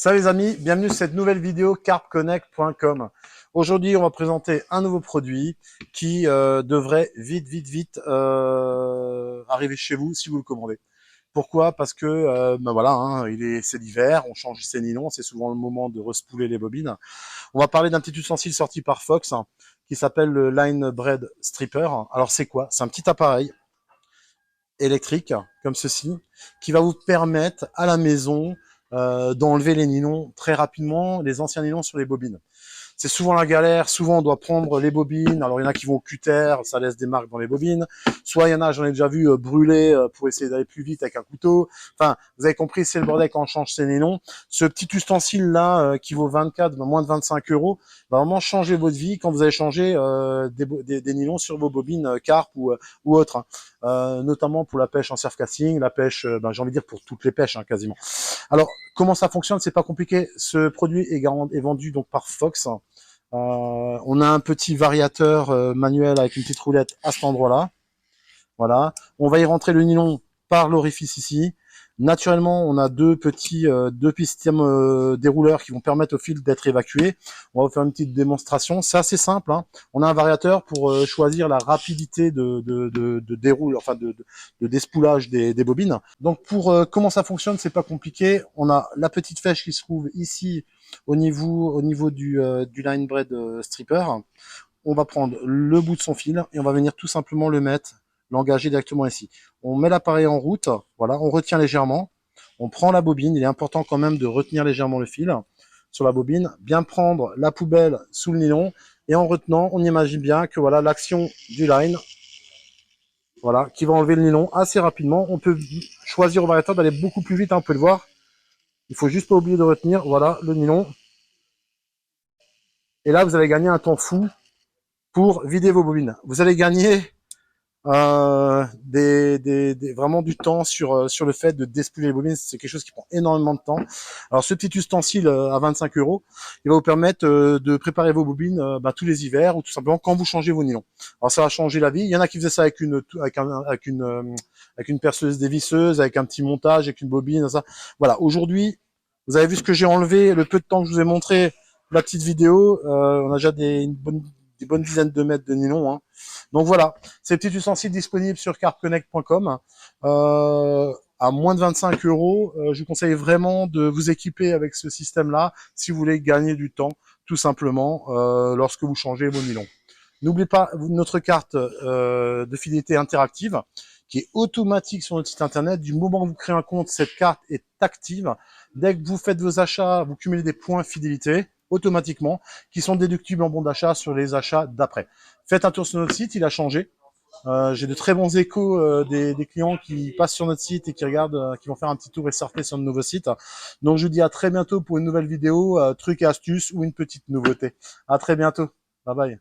Salut les amis, bienvenue sur cette nouvelle vidéo carpconnect.com. Aujourd'hui, on va présenter un nouveau produit qui devrait vite arriver chez vous si vous le commandez. Pourquoi? Parce que ben voilà, hein, c'est l'hiver, on change ses nylons, c'est souvent le moment de respouler les bobines. On va parler d'un petit ustensile sorti par Fox qui s'appelle le Line Bread Stripper. Alors c'est quoi? C'est un petit appareil électrique comme ceci qui va vous permettre à la maison d'enlever les nylons très rapidement, les anciens nylons sur les bobines. C'est souvent la galère, souvent on doit prendre les bobines, alors il y en a qui vont au cutter, ça laisse des marques dans les bobines, soit il y en a, j'en ai déjà vu brûler pour essayer d'aller plus vite avec un couteau, enfin vous avez compris, c'est le bordel quand on change ses nylons. Ce petit ustensile là qui vaut 24, moins de 25 euros, va vraiment changer votre vie quand vous allez changer des nylons sur vos bobines carpe ou autres, hein. Notamment pour la pêche en surf casting, la pêche, j'ai envie de dire pour toutes les pêches hein, quasiment. Alors comment ça fonctionne, c'est pas compliqué, ce produit est vendu donc par Fox. On a un petit variateur manuel avec une petite roulette à cet endroit-là. Voilà. On va y rentrer le nylon par l'orifice ici. Naturellement, on a deux petits systèmes dérouleurs qui vont permettre au fil d'être évacué. On va vous faire une petite démonstration. C'est assez simple, hein. On a un variateur pour choisir la rapidité de déroule, enfin de despoulage des bobines. Donc pour comment ça fonctionne, c'est pas compliqué. On a la petite flèche qui se trouve ici au niveau du line bread stripper. On va prendre le bout de son fil et on va venir tout simplement le mettre, l'engager directement ici. On met l'appareil en route, voilà, on retient légèrement, on prend la bobine, il est important quand même de retenir légèrement le fil sur la bobine, bien prendre la poubelle sous le nylon, et en retenant, on imagine bien que voilà l'action du line, voilà, qui va enlever le nylon assez rapidement. On peut choisir au variateur d'aller beaucoup plus vite, hein, on peut le voir. Il faut juste pas oublier de retenir, voilà, le nylon. Et là, vous allez gagner un temps fou pour vider vos bobines. Vous allez gagner vraiment du temps sur le fait de despouler les bobines. C'est quelque chose qui prend énormément de temps. Alors ce petit ustensile à 25 euros, il va vous permettre de préparer vos bobines tous les hivers ou tout simplement quand vous changez vos nylons. Alors ça va changer la vie. Il y en a qui faisaient ça avec une perceuse dévisseuse, avec un petit montage, avec une bobine, ça. Voilà. Aujourd'hui, vous avez vu ce que j'ai enlevé, le peu de temps que je vous ai montré la petite vidéo. On a déjà des bonnes dizaines de mètres de nylon, hein. Donc voilà, ces petits ustensiles disponibles sur carpconnect.com à moins de 25 euros. Je vous conseille vraiment de vous équiper avec ce système-là si vous voulez gagner du temps, tout simplement, lorsque vous changez vos nylons. N'oubliez pas notre carte de fidélité interactive qui est automatique sur notre site internet. Du moment que vous créez un compte, cette carte est active. Dès que vous faites vos achats, vous cumulez des points fidélité automatiquement qui sont déductibles en bon d'achat sur les achats d'après. Faites un tour sur notre site, il a changé. J'ai de très bons échos des clients qui passent sur notre site et qui regardent, qui vont faire un petit tour et surfer sur le nouveau site. Donc je vous dis à très bientôt pour une nouvelle vidéo, trucs et astuces ou une petite nouveauté. À très bientôt. Bye bye.